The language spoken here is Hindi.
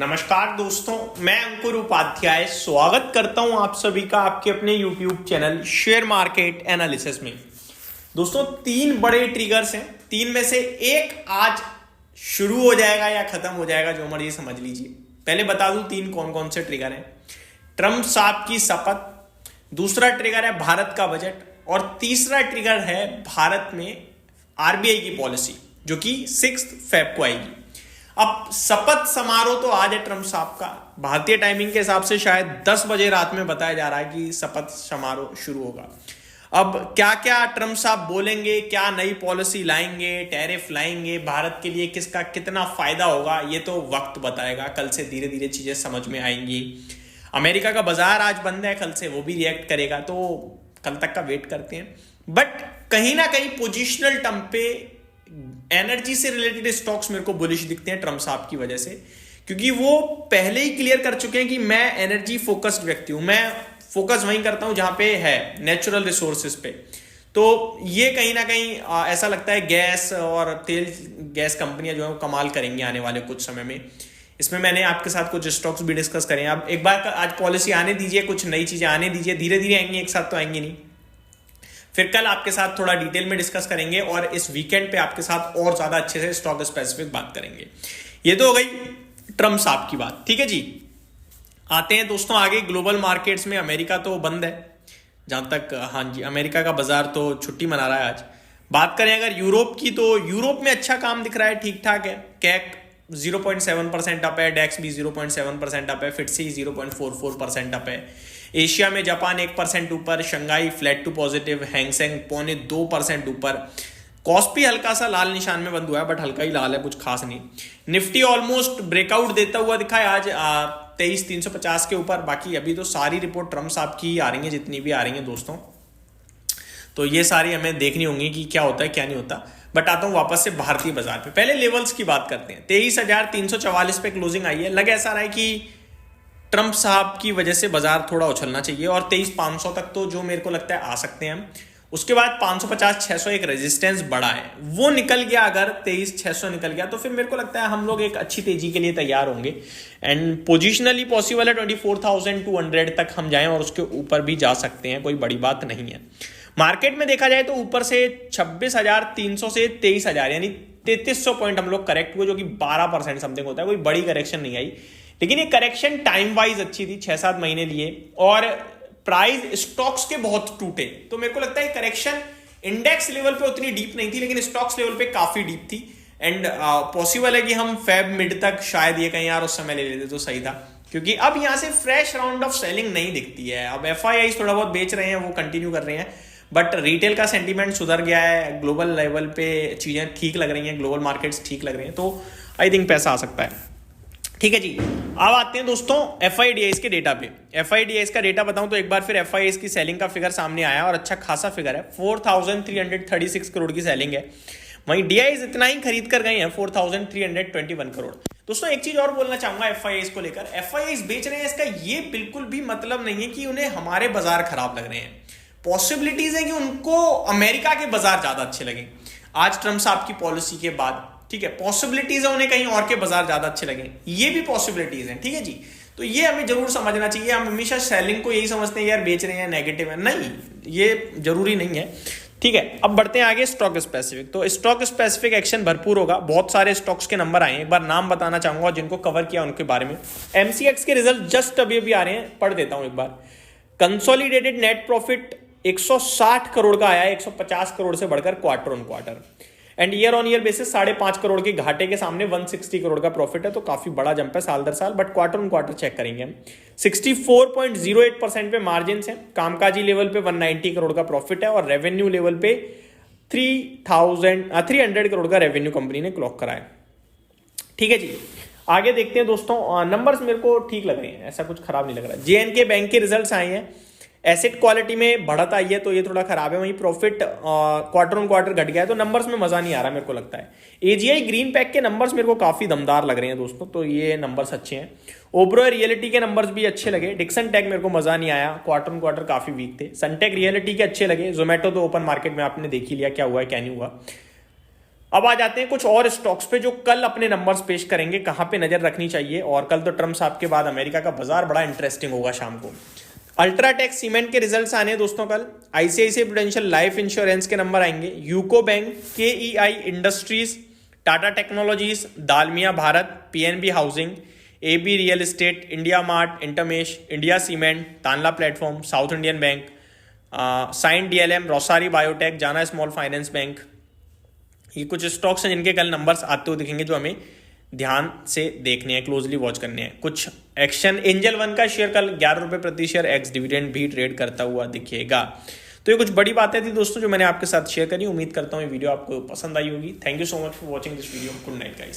नमस्कार दोस्तों, मैं अंकुर उपाध्याय स्वागत करता हूं आप सभी का आपके अपने YouTube channel share market analysis में। दोस्तों, तीन बड़े ट्रिगर्स हैं। तीन में से एक आज शुरू हो जाएगा या खत्म हो जाएगा, जो मर्जी समझ लीजिए। पहले बता दूं तीन कौन कौन से ट्रिगर हैं। ट्रंप साहब की शपथ, दूसरा ट्रिगर है भारत का बजट, और तीसरा ट्रिगर है भारत में आरबीआई की पॉलिसी, जो कि 6 फेब को आएगी। अब शपथ समारोह तो आज है ट्रंप साहब का। भारतीय टाइमिंग के हिसाब से शायद 10 बजे रात में बताया जा रहा है कि शपथ समारोह शुरू होगा। अब क्या क्या ट्रंप साहब बोलेंगे, क्या नई पॉलिसी लाएंगे, टैरिफ लाएंगे, भारत के लिए किसका कितना फायदा होगा, ये तो वक्त बताएगा। कल से धीरे धीरे चीजें समझ में आएंगी। अमेरिका का बाजार आज बंद है, कल से वो भी रिएक्ट करेगा, तो कल तक का वेट करते हैं। बट कहीं ना कहीं पोजिशनल टर्म पे एनर्जी से रिलेटेड स्टॉक्स मेरे को बुलिश दिखते हैं ट्रंप साहब की वजह से, क्योंकि वो पहले ही क्लियर कर चुके हैं कि मैं एनर्जी फोकस्ड व्यक्ति हूं। मैं फोकस वहीं करता हूं जहां पे है नेचुरल रिसोर्सेज पे। तो ये कहीं ना कहीं ऐसा लगता है गैस और तेल गैस कंपनियां जो है कमाल करेंगी आने वाले कुछ समय में। इसमें मैंने आपके साथ कुछ स्टॉक्स भी डिस्कस करें। अब एक बार आज पॉलिसी आने दीजिए, कुछ नई चीजें आने दीजिए, धीरे धीरे आएंगी, एक साथ तो आएंगी नहीं। फिर कल आपके साथ थोड़ा डिटेल में डिस्कस करेंगे और इस वीकेंड पे आपके साथ और ज्यादा अच्छे से स्टॉक स्पेसिफिक बात करेंगे। ये तो हो गई ट्रंप साहब की बात, ठीक है जी। आते हैं दोस्तों आगे ग्लोबल मार्केट्स में। अमेरिका तो बंद है जहां तक, हाँ जी, अमेरिका का बाजार तो छुट्टी मना रहा है आज। बात करें अगर यूरोप की, तो यूरोप में अच्छा काम दिख रहा है, ठीक ठाक है। कैक 0.7% अप है, डेक्स भी 0.7% अप है, फिटसी 0.44% अप है। एशिया में जापान 1% ऊपर, Shanghai flat to positive, Hang Seng 0.2% ऊपर। कॉस्पी हल्का सा लाल निशान में बंद हुआ है, बट हल्का ही लाल है, कुछ खास नहीं। निफ्टी ऑलमोस्ट ब्रेकआउट देता हुआ दिखा है आज 23,350 के ऊपर। बाकी अभी तो सारी रिपोर्ट ट्रंप साहब की आ रही है, जितनी भी आ रही है दोस्तों, तो ये सारी हमें देखनी होंगी कि क्या होता है क्या नहीं होता। बट आता हूं वापस से भारतीय बाजार पे। पहले लेवल्स की बात करते हैं। 23,344 पे क्लोजिंग आई है। लग ऐसा रहा है कि ट्रंप साहब की वजह से बाजार थोड़ा उछलना चाहिए, और 23,500 तक तो जो मेरे को लगता है आ सकते हैं हम। उसके बाद 550-600 एक रेजिस्टेंस बड़ा है, वो निकल गया। अगर 23,600 निकल गया तो फिर मेरे को लगता है हम लोग एक अच्छी तेजी के लिए तैयार होंगे। एंड पोजिशनली पॉसिबल है 24,200 तक हम जाएं, और उसके ऊपर भी जा सकते हैं, कोई बड़ी बात नहीं है। मार्केट में देखा जाए तो ऊपर से 26,300 से 23,000 यानी 3,300 पॉइंट हम लोग करेक्ट हुए, जो कि 12% समथिंग होता है। कोई बड़ी करेक्शन नहीं आई, लेकिन ये करेक्शन टाइम वाइज अच्छी थी, 6-7 महीने लिए, और प्राइस स्टॉक्स के बहुत टूटे। तो मेरे को लगता है करेक्शन इंडेक्स लेवल पे उतनी डीप नहीं थी, लेकिन स्टॉक्स लेवल पे काफी डीप थी। एंड पॉसिबल है कि हम फेब मिड तक शायद ये कहीं यार उस समय ले लेते तो सही था, क्योंकि अब यहां से फ्रेश राउंड ऑफ सेलिंग नहीं दिखती है। अब एफआईआई थोड़ा बहुत बेच रहे हैं, वो कंटिन्यू कर रहे हैं, बट रिटेल का सेंटीमेंट सुधर गया है। ग्लोबल लेवल पे चीजें ठीक लग रही हैं, ग्लोबल मार्केट्स ठीक लग रहे हैं, तो आई थिंक पैसा आ सकता है। ठीक है जी। अब आते हैं दोस्तों एफआईडीआईस के डेटा पे। एफआईडीआईस का डेटा बताऊं तो एक बार फिर एफआईआईस की सेलिंग का फिगर सामने आया, और अच्छा खासा फिगर है। 4,336 करोड़ की सेलिंग है। वहीं डीआईस इतना ही खरीद कर गए हैं, 4,321 करोड़। दोस्तों एक चीज और बोलना चाहूंगा एफआईआईस को लेकर। एफआईआईस बेच रहे हैं, इसका ये बिल्कुल भी मतलब नहीं है कि उन्हें हमारे बाजार खराब लग रहे हैं। पॉसिबिलिटीज है कि उनको अमेरिका के बाजार ज्यादा अच्छे लगे आज ट्रंप साहब की पॉलिसी के बाद। ठीक है, पॉसिबिलिटीज है उन्हें कहीं और के बाजार ज्यादा अच्छे लगे, ये भी पॉसिबिलिटीज हैं। ठीक है जी, तो ये हमें जरूर समझना चाहिए। हम हमेशा सेलिंग को यही समझते हैं यार बेच रहे हैं, नेगेटिव है, नहीं, ये जरूरी नहीं है। ठीक है, अब बढ़ते हैं आगे स्टॉक स्पेसिफिक। तो स्टॉक स्पेसिफिक एक्शन भरपूर होगा, बहुत सारे स्टॉक्स के नंबर आए हैं। एक बार नाम बताना चाहूंगा जिनको कवर किया उनके बारे में। एमसीएक्स के रिजल्ट जस्ट अभी अभी आ रहे हैं, पढ़ देता हूं एक बार। कंसोलिडेटेड नेट प्रॉफिट 160 करोड़ का आया है, 150 करोड़ से बढ़कर quarter on quarter. And year on year basis 5.5 crore के घाटे के सामने 160 करोड़ का प्रॉफिट है, तो काफी बड़ा जंप है साल दर साल। But quarter on quarter check करेंगे हम, 64.08% पे मार्जिन है। कामकाजी लेवल पे 190 करोड़ का प्रॉफिट है, और रेवेन्यू लेवल पे 300 करोड़ का रेवेन्यू कंपनी ने क्लॉक करा है। ठीक है जी, आगे देखते हैं दोस्तों। नंबर्स मेरे को ठीक लग रहे हैं, ऐसा कुछ खराब नहीं लग रहा। जेएनके बैंक के रिजल्ट्स आए हैं, एसेट क्वालिटी में बढ़त आई है, तो ये थोड़ा खराब है। वहीं प्रॉफिट क्वार्टर ऑन क्वार्टर घट गया है, तो नंबर्स में मजा नहीं आ रहा मेरे को लगता है। एजीआई ग्रीन पैक के नंबर्स मेरे को काफी दमदार लग रहे हैं दोस्तों, तो ये नंबर्स अच्छे हैं। ओब्रो रियलिटी के नंबर्स भी अच्छे लगे। डिक्सन टेक मेरे को मजा नहीं आया, क्वार्टर ऑन क्वार्टर काफी वीक थे। सनटेक रियलिटी के अच्छे लगे। जोमेटो तो ओपन मार्केट में आपने देख ही लिया क्या हुआ है क्या नहीं हुआ। अब आ जाते हैं कुछ और स्टॉक्स पे जो कल अपने नंबर्स पेश करेंगे, कहां पे नजर रखनी चाहिए। और कल तो ट्रम्प साहब के बाद अमेरिका का बाजार बड़ा इंटरेस्टिंग होगा शाम को। अल्ट्राटेक सीमेंट के रिजल्ट्स आने हैं दोस्तों कल। आईसीआईसीआई प्रूडेंशियल लाइफ इंश्योरेंस के नंबर आएंगे। UCO Bank, KEI Industries, Tata Technologies, Dalmia Bharat, PNB Housing, AB Real Estate, India Mart, Intermesh, India Cement, Tanla Platform, South Indian Bank, Cyient DLM, Rossari Biotech, Jana Small Finance Bank. ये कुछ स्टॉक्स हैं जिनके कल नंबर्स आते हुए दिखेंगे, जो हमें ध्यान से देखने हैं, क्लोजली वॉच करने हैं। कुछ एक्शन, एंजल वन का शेयर कल 11 रुपये प्रति शेयर एक्स डिविडेंड भी ट्रेड करता हुआ दिखेगा। तो ये कुछ बड़ी बातें थी दोस्तों जो मैंने आपके साथ शेयर करी। उम्मीद करता हूँ ये वीडियो आपको पसंद आई होगी। Thank you so much for watching this video. Good night guys.